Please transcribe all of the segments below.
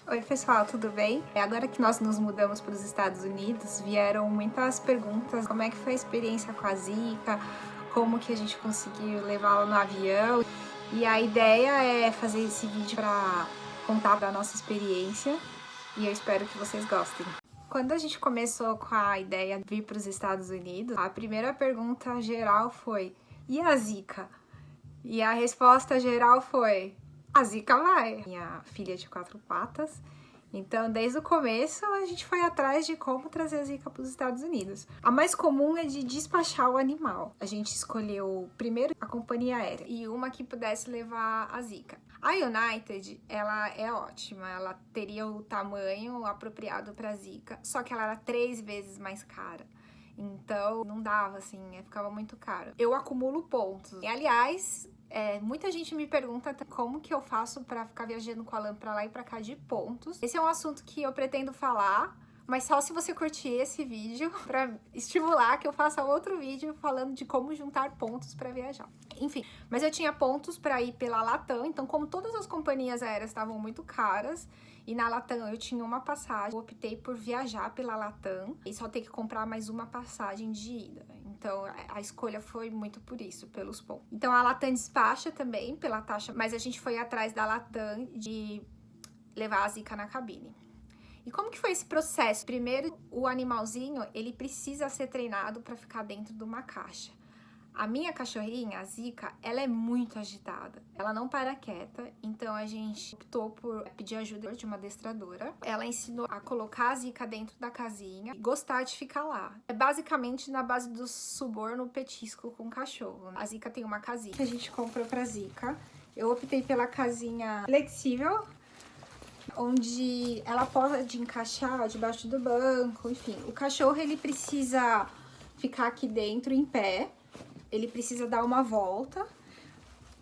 Oi pessoal, tudo bem? Agora que nós nos mudamos para os Estados Unidos, vieram muitas perguntas. Como é que foi a experiência com a Zika? Como que a gente conseguiu levá-la no avião? E a ideia é fazer esse vídeo para contar da nossa experiência e eu espero que vocês gostem. Quando a gente começou com a ideia de vir para os Estados Unidos, a primeira pergunta geral foi: e a Zika? E a resposta geral foi: a Zika vai. Minha filha de 4 patas. Então, desde o começo, a gente foi atrás de como trazer a Zika para os Estados Unidos. A mais comum é de despachar o animal. A gente escolheu primeiro a companhia aérea e uma que pudesse levar a Zika. A United, ela é ótima, ela teria o tamanho apropriado para a Zika, só que ela era 3 vezes mais cara. Então, não dava, assim, ficava muito caro. Eu acumulo pontos. E, aliás, muita gente me pergunta como que eu faço pra ficar viajando com a Alan pra lá e pra cá de pontos. Esse é um assunto que eu pretendo falar, mas só se você curtir esse vídeo pra estimular que eu faça outro vídeo falando de como juntar pontos pra viajar. Enfim, mas eu tinha pontos pra ir pela Latam, então como todas as companhias aéreas estavam muito caras, e na Latam eu tinha uma passagem, eu optei por viajar pela Latam e só ter que comprar mais uma passagem de ida. Então a escolha foi muito por isso, pelos pontos. Então a Latam despacha também pela taxa, mas a gente foi atrás da Latam de levar a Zika na cabine. E como que foi esse processo? Primeiro, o animalzinho, ele precisa ser treinado para ficar dentro de uma caixa. A minha cachorrinha, a Zika, ela é muito agitada. Ela não para quieta, então a gente optou por pedir ajuda de uma adestradora. Ela ensinou a colocar a Zika dentro da casinha e gostar de ficar lá. É basicamente na base do suborno petisco com o cachorro. A Zika tem uma casinha que a gente comprou pra Zika. Eu optei pela casinha flexível, onde ela pode encaixar debaixo do banco, enfim. O cachorro, ele precisa ficar aqui dentro em pé. Ele precisa dar uma volta.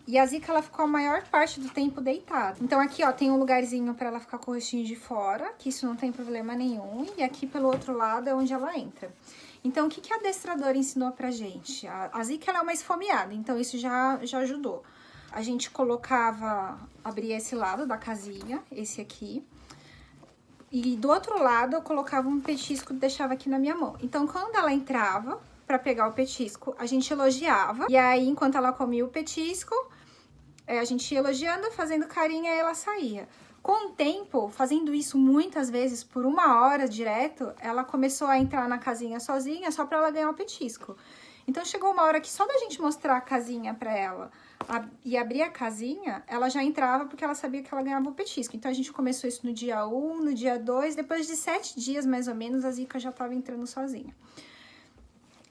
E a Zika, ela ficou a maior parte do tempo deitada. Então aqui, ó, tem um lugarzinho pra ela ficar com o rostinho de fora, que isso não tem problema nenhum. E aqui pelo outro lado é onde ela entra. Então, o que a adestradora ensinou pra gente? A Zika, ela é uma esfomeada, então isso já ajudou. A gente abria esse lado da casinha, esse aqui. E do outro lado, eu colocava um petisco e deixava aqui na minha mão. Então, quando ela entrava pra pegar o petisco, a gente elogiava. E aí, enquanto ela comia o petisco, a gente ia elogiando, fazendo carinho, e ela saía. Com o tempo, fazendo isso muitas vezes, por 1 hora direto, ela começou a entrar na casinha sozinha, só pra ela ganhar o petisco. Então, chegou uma hora que só da gente mostrar a casinha pra ela e abrir a casinha, ela já entrava porque ela sabia que ela ganhava o petisco. Então, a gente começou isso no dia 1, no dia 2, depois de 7 dias, mais ou menos, a Zika já tava entrando sozinha.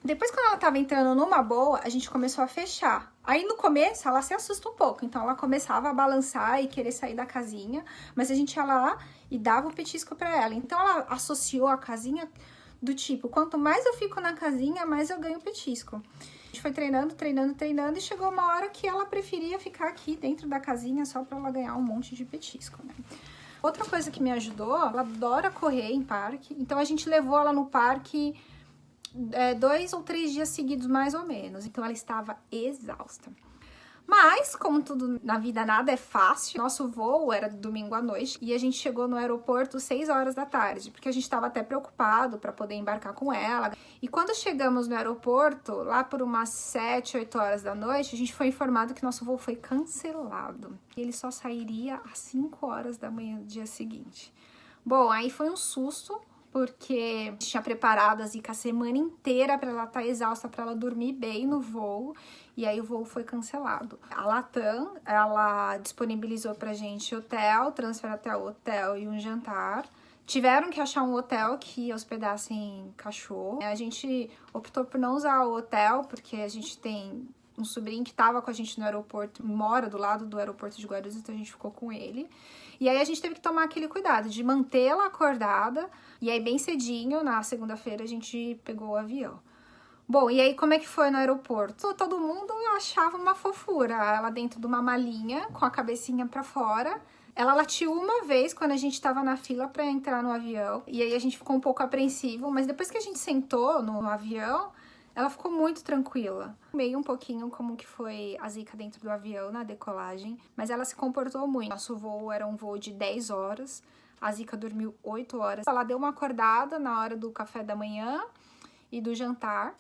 Depois, quando ela tava entrando numa boa, a gente começou a fechar. Aí, no começo, ela se assusta um pouco. Então, ela começava a balançar e querer sair da casinha. Mas a gente ia lá e dava o petisco pra ela. Então, ela associou a casinha do tipo, quanto mais eu fico na casinha, mais eu ganho petisco. A gente foi treinando, treinando, treinando. E chegou uma hora que ela preferia ficar aqui dentro da casinha só pra ela ganhar um monte de petisco, né? Outra coisa que me ajudou, ela adora correr em parque. Então, a gente levou ela no parque 2 ou 3 dias seguidos, mais ou menos. Então, ela estava exausta. Mas, como tudo na vida, nada é fácil. Nosso voo era domingo à noite e a gente chegou no aeroporto 6 horas da tarde, porque a gente estava até preocupado para poder embarcar com ela. E quando chegamos no aeroporto, lá por umas 7, 8 horas da noite, a gente foi informado que nosso voo foi cancelado. E ele só sairia às 5 horas da manhã do dia seguinte. Bom, aí foi um susto, porque a gente tinha preparado a Zika a semana inteira para ela estar exausta, para ela dormir bem no voo, e aí o voo foi cancelado. A Latam, ela disponibilizou pra gente hotel, transfer até o hotel e um jantar. Tiveram que achar um hotel que hospedassem cachorro. A gente optou por não usar o hotel, porque a gente tem um sobrinho que estava com a gente no aeroporto, mora do lado do aeroporto de Guarulhos, então a gente ficou com ele. E aí a gente teve que tomar aquele cuidado de mantê-la acordada, e aí bem cedinho, na segunda-feira, a gente pegou o avião. Bom, e aí como é que foi no aeroporto? Todo mundo achava uma fofura, ela dentro de uma malinha, com a cabecinha pra fora. Ela latiu uma vez quando a gente tava na fila pra entrar no avião, e aí a gente ficou um pouco apreensivo, mas depois que a gente sentou no avião, ela ficou muito tranquila. Meio um pouquinho como que foi a Zika dentro do avião na decolagem, mas ela se comportou muito. Nosso voo era um voo de 10 horas, A Zika dormiu 8 horas. Ela deu uma acordada na hora do café da manhã e do jantar,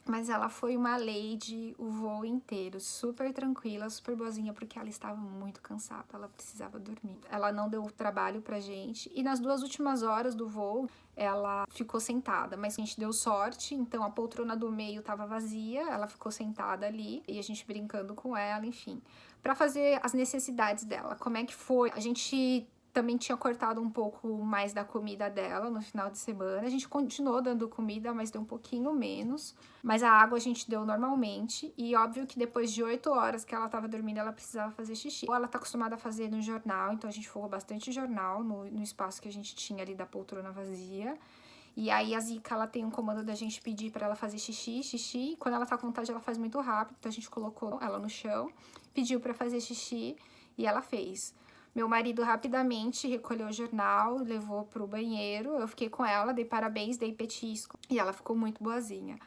mas ela foi uma lady o voo inteiro, super tranquila, super boazinha, porque ela estava muito cansada, ela precisava dormir. Ela não deu trabalho pra gente, e nas 2 últimas horas do voo, ela ficou sentada, mas a gente deu sorte, então a poltrona do meio estava vazia, ela ficou sentada ali, e a gente brincando com ela, enfim, pra fazer as necessidades dela. Como é que foi? A gente também tinha cortado um pouco mais da comida dela no final de semana. A gente continuou dando comida, mas deu um pouquinho menos. Mas a água a gente deu normalmente. E óbvio que depois de 8 horas que ela tava dormindo, ela precisava fazer xixi. Ela tá acostumada a fazer no jornal, então a gente forrou bastante jornal no espaço que a gente tinha ali da poltrona vazia. E aí a Zika, ela tem um comando da gente pedir pra ela fazer xixi. E quando ela tá com vontade, ela faz muito rápido. Então a gente colocou ela no chão, pediu pra fazer xixi e ela fez. Meu marido rapidamente recolheu o jornal, levou pro banheiro, eu fiquei com ela, dei parabéns, dei petisco, e ela ficou muito boazinha.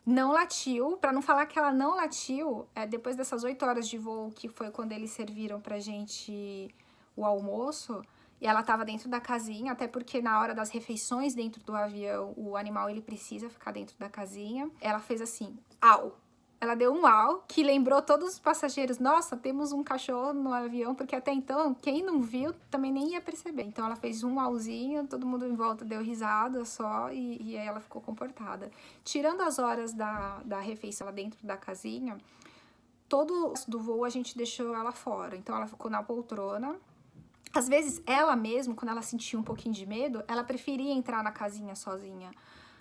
Não latiu, pra não falar que ela não latiu, depois dessas 8 horas de voo, que foi quando eles serviram pra gente o almoço, e ela tava dentro da casinha, até porque na hora das refeições dentro do avião, o animal ele precisa ficar dentro da casinha. Ela fez assim, au! Ela deu um au, que lembrou todos os passageiros, nossa, temos um cachorro no avião, porque até então, quem não viu, também nem ia perceber. Então ela fez um auzinho, todo mundo em volta deu risada só, e aí ela ficou comportada. Tirando as horas da refeição lá dentro da casinha, todo do voo a gente deixou ela fora. Então ela ficou na poltrona. Às vezes, ela mesma, quando ela sentia um pouquinho de medo, ela preferia entrar na casinha sozinha.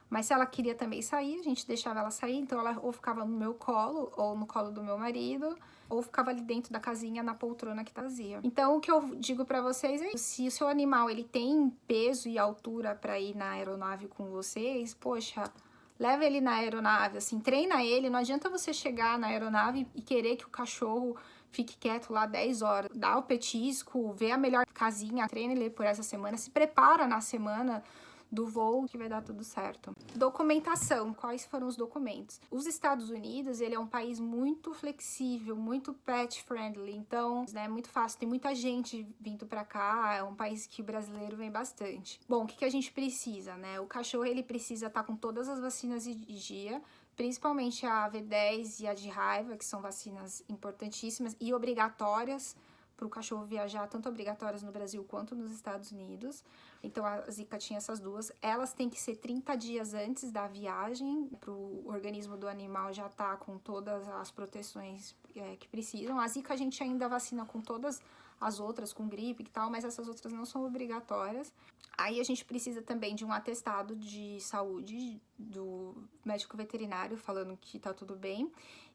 Mas se ela queria também sair, a gente deixava ela sair, então ela ou ficava no meu colo, ou no colo do meu marido, ou ficava ali dentro da casinha, na poltrona que vazia. Então, o que eu digo pra vocês é isso. Se o seu animal, ele tem peso e altura pra ir na aeronave com vocês, poxa, leva ele na aeronave, assim, treina ele. Não adianta você chegar na aeronave e querer que o cachorro fique quieto lá 10 horas. Dá o petisco, vê a melhor casinha, treina ele por essa semana, se prepara na semana do voo que vai dar tudo certo. Documentação, quais foram os documentos? Os Estados Unidos, ele é um país muito flexível, muito pet friendly, então, né, é muito fácil, tem muita gente vindo pra cá, é um país que o brasileiro vem bastante. Bom, o que a gente precisa, né? O cachorro, ele precisa estar com todas as vacinas de dia, principalmente a V10 e a de raiva, que são vacinas importantíssimas e obrigatórias para o cachorro viajar, tanto obrigatórias no Brasil quanto nos Estados Unidos. Então, a Zika tinha essas duas. Elas têm que ser 30 dias antes da viagem, para o organismo do animal já estar com todas as proteções que precisam. A Zika a gente ainda vacina com todas as outras, com gripe e tal, mas essas outras não são obrigatórias. Aí a gente precisa também de um atestado de saúde do médico veterinário falando que tá tudo bem.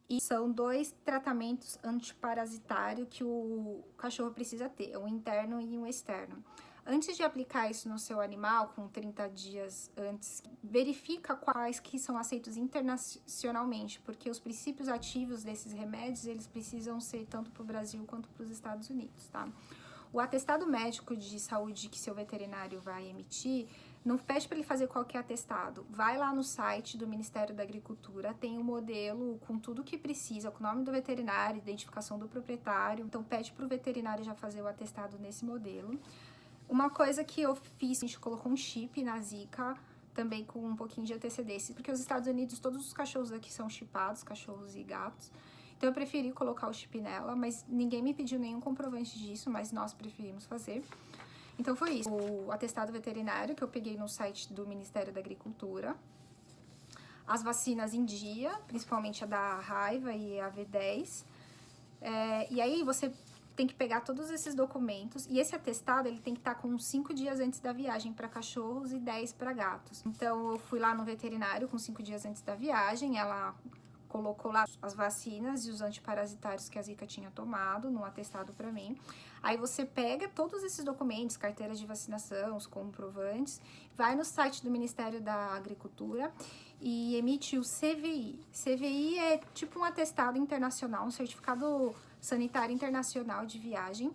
E são 2 tratamentos antiparasitários que o cachorro precisa ter, um interno e um externo. Antes de aplicar isso no seu animal, com 30 dias antes, verifica quais que são aceitos internacionalmente, porque os princípios ativos desses remédios, eles precisam ser tanto para o Brasil quanto para os Estados Unidos, tá? O atestado médico de saúde que seu veterinário vai emitir, não pede para ele fazer qualquer atestado. Vai lá no site do Ministério da Agricultura, tem um modelo com tudo que precisa, com o nome do veterinário, identificação do proprietário. Então, pede para o veterinário já fazer o atestado nesse modelo. Uma coisa que eu fiz, a gente colocou um chip na Zika, também com um pouquinho de antecedência, porque os Estados Unidos, todos os cachorros aqui são chipados, cachorros e gatos. Então, eu preferi colocar o chip nela, mas ninguém me pediu nenhum comprovante disso, mas nós preferimos fazer. Então, foi isso. O atestado veterinário que eu peguei no site do Ministério da Agricultura. As vacinas em dia, principalmente a da raiva e a V10. E aí, você tem que pegar todos esses documentos. E esse atestado, ele tem que estar com 5 dias antes da viagem para cachorros e 10 para gatos. Então, eu fui lá no veterinário com 5 dias antes da viagem. Ela colocou lá as vacinas e os antiparasitários que a Zika tinha tomado no atestado para mim. Aí você pega todos esses documentos, carteiras de vacinação, os comprovantes, vai no site do Ministério da Agricultura e emite o CVI. CVI é tipo um atestado internacional, um certificado sanitário internacional de viagem,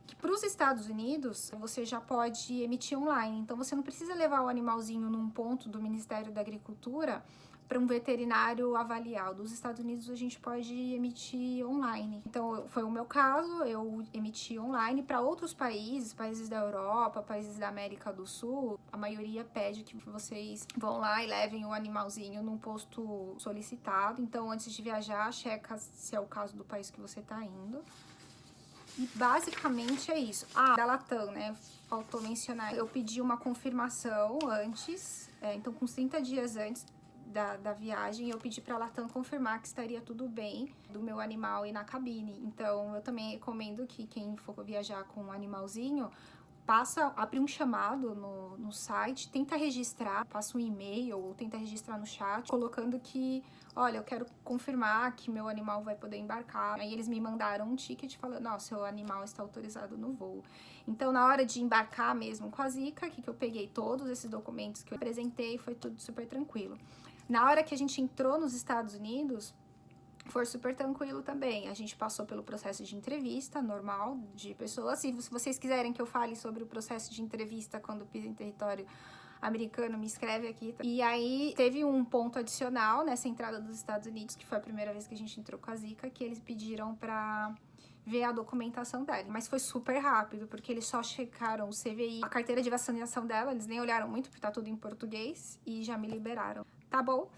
que para os Estados Unidos você já pode emitir online. Então você não precisa levar o animalzinho num ponto do Ministério da Agricultura para um veterinário avaliar. Dos Estados Unidos a gente pode emitir online. Então foi o meu caso, eu emiti online. Para outros países, países da Europa, países da América do Sul, a maioria pede que vocês vão lá e levem o animalzinho num posto solicitado. Então antes de viajar, checa se é o caso do país que você está indo. E basicamente é isso. Da Latam, né? Faltou mencionar. Eu pedi uma confirmação antes, então com 30 dias antes da viagem, eu pedi para a Latam confirmar que estaria tudo bem do meu animal ir na cabine. Então eu também recomendo que quem for viajar com um animalzinho, abre um chamado no site, tenta registrar, passa um e-mail ou tenta registrar no chat, colocando que, olha, eu quero confirmar que meu animal vai poder embarcar. Aí eles me mandaram um ticket falando, ó, seu animal está autorizado no voo. Então, na hora de embarcar mesmo com a Zika, que eu peguei todos esses documentos que eu apresentei, foi tudo super tranquilo. Na hora que a gente entrou nos Estados Unidos, foi super tranquilo também. A gente passou pelo processo de entrevista normal de pessoas. Se vocês quiserem que eu fale sobre o processo de entrevista quando pisa em território americano, me escreve aqui. E aí teve um ponto adicional nessa entrada dos Estados Unidos, que foi a primeira vez que a gente entrou com a Zika, que eles pediram pra ver a documentação dela. Mas foi super rápido, porque eles só checaram o CVI, a carteira de vacinação dela, eles nem olharam muito, porque tá tudo em português, e já me liberaram. Tá bom?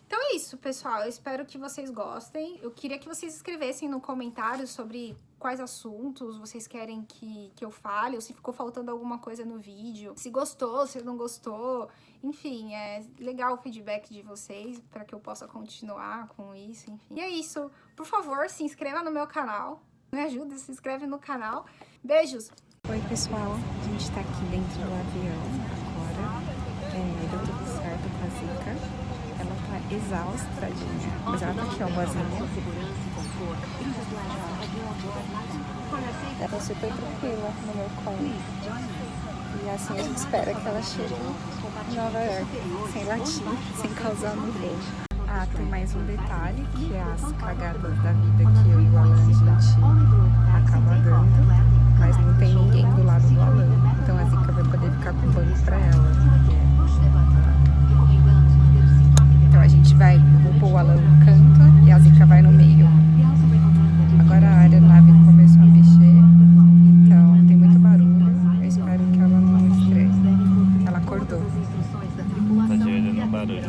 Então é isso, pessoal. Eu espero que vocês gostem. Eu queria que vocês escrevessem no comentário sobre quais assuntos vocês querem que eu fale, ou se ficou faltando alguma coisa no vídeo, se gostou, se não gostou. Enfim, é legal o feedback de vocês para que eu possa continuar com isso, enfim. E é isso. Por favor, se inscreva no meu canal. Me ajuda, se inscreve no canal. Beijos! Oi, pessoal. A gente tá aqui dentro do avião agora. Deu tudo certo com a Zika. Ela tá exausta, tadinha. Mas ela tá aqui, ó, boazinha. Ela tá super tranquila no meu colo. E assim a gente espera que ela chegue em Nova York, sem latir, sem causar no voo. Tem mais um detalhe, que é as cagadas da vida que eu e o Alan, a gente acaba dando. Mas não tem ninguém do lado do Alan. Então a Zika vai poder ficar com o banho pra ela.